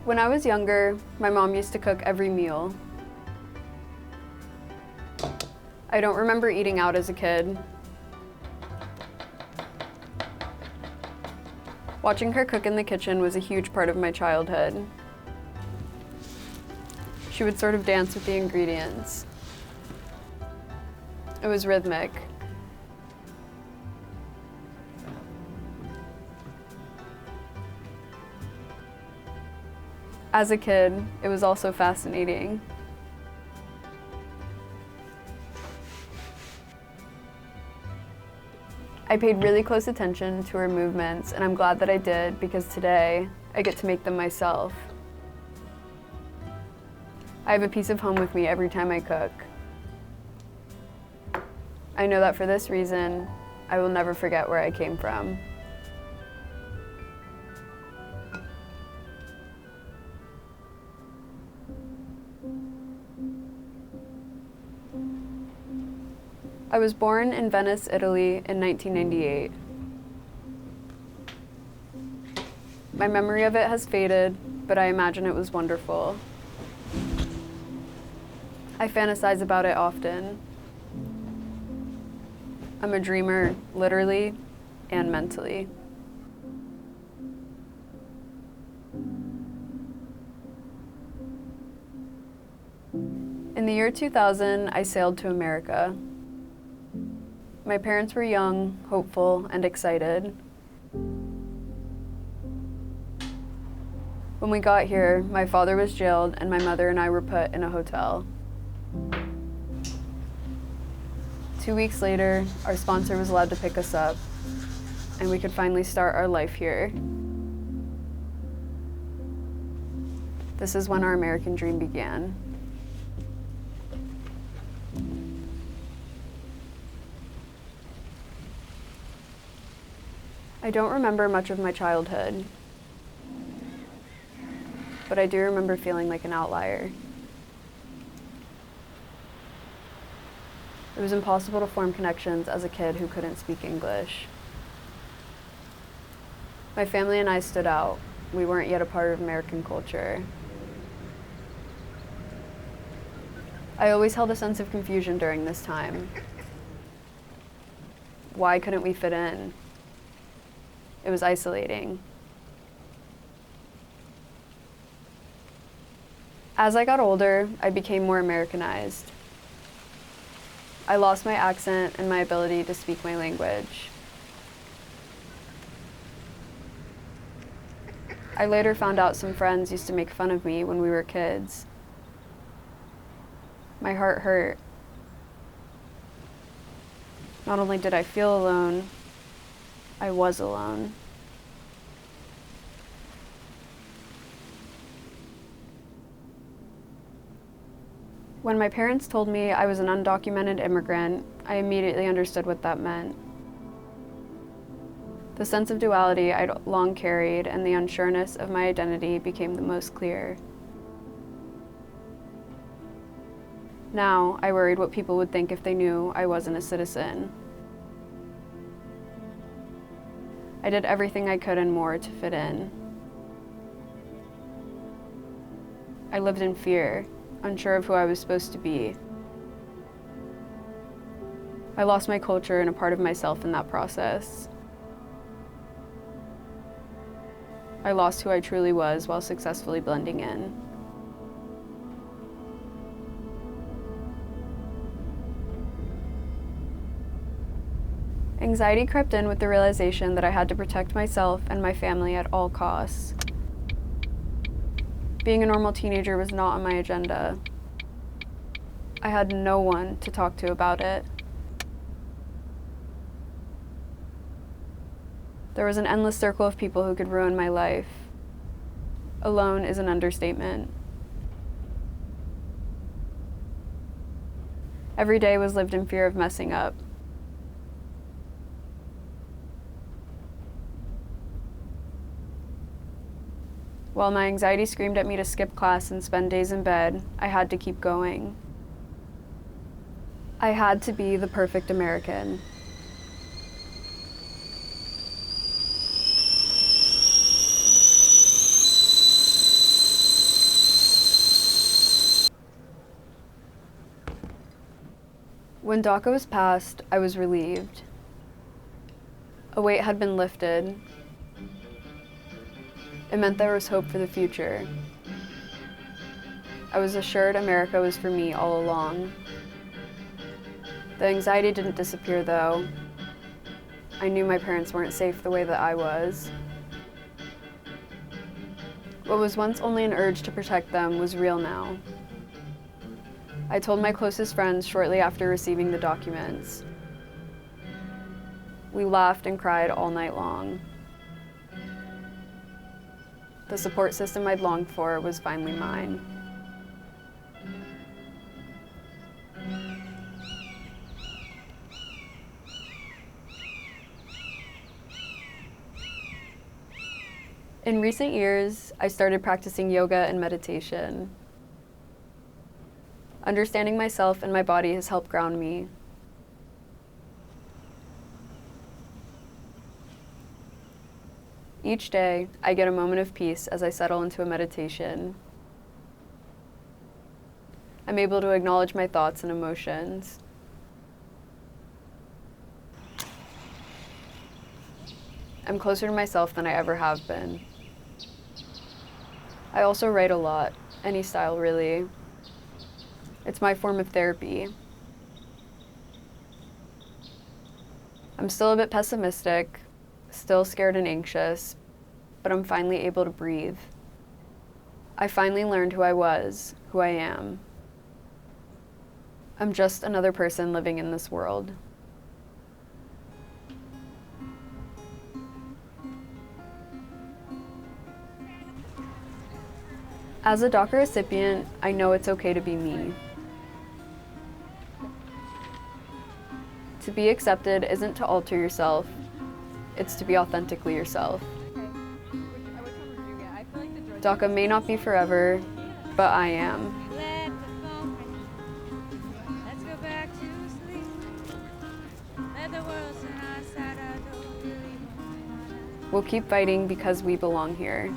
When I was younger, my mom used to cook every meal. I don't remember eating out as a kid. Watching her cook in the kitchen was a huge part of my childhood. She would sort of dance with the ingredients. It was rhythmic. As a kid, it was also fascinating. I paid really close attention to her movements, and I'm glad that I did because today I get to make them myself. I have a piece of home with me every time I cook. I know that for this reason, I will never forget where I came from. I was born in Venice, Italy in 1998. My memory of it has faded, but I imagine it was wonderful. I fantasize about it often. I'm a dreamer, literally and mentally. In the year 2000, I sailed to America. My parents were young, hopeful, and excited. When we got here, my father was jailed and my mother and I were put in a hotel. 2 weeks later, our sponsor was allowed to pick us up, and we could finally start our life here. This is when our American dream began. I don't remember much of my childhood, but I do remember feeling like an outlier. It was impossible to form connections as a kid who couldn't speak English. My family and I stood out. We weren't yet a part of American culture. I always held a sense of confusion during this time. Why couldn't we fit in? It was isolating. As I got older, I became more Americanized. I lost my accent and my ability to speak my language. I later found out some friends used to make fun of me when we were kids. My heart hurt. Not only did I feel alone, I was alone. When my parents told me I was an undocumented immigrant, I immediately understood what that meant. The sense of duality I'd long carried and the unsureness of my identity became the most clear. Now, I worried what people would think if they knew I wasn't a citizen. I did everything I could and more to fit in. I lived in fear, unsure of who I was supposed to be. I lost my culture and a part of myself in that process. I lost who I truly was while successfully blending in. Anxiety crept in with the realization that I had to protect myself and my family at all costs. Being a normal teenager was not on my agenda. I had no one to talk to about it. There was an endless circle of people who could ruin my life. Alone is an understatement. Every day was lived in fear of messing up. While my anxiety screamed at me to skip class and spend days in bed, I had to keep going. I had to be the perfect American. When DACA was passed, I was relieved. A weight had been lifted. It meant there was hope for the future. I was assured America was for me all along. The anxiety didn't disappear, though. I knew my parents weren't safe the way that I was. What was once only an urge to protect them was real now. I told my closest friends shortly after receiving the documents. We laughed and cried all night long. The support system I'd longed for was finally mine. In recent years, I started practicing yoga and meditation. Understanding myself and my body has helped ground me. Each day, I get a moment of peace as I settle into a meditation. I'm able to acknowledge my thoughts and emotions. I'm closer to myself than I ever have been. I also write a lot, any style really. It's my form of therapy. I'm still a bit pessimistic, still scared and anxious, but I'm finally able to breathe. I finally learned who I was, who I am. I'm just another person living in this world. As a DACA recipient, I know it's okay to be me. To be accepted isn't to alter yourself, it's to be authentically yourself. DACA may not be forever, but I am. We'll keep fighting because we belong here.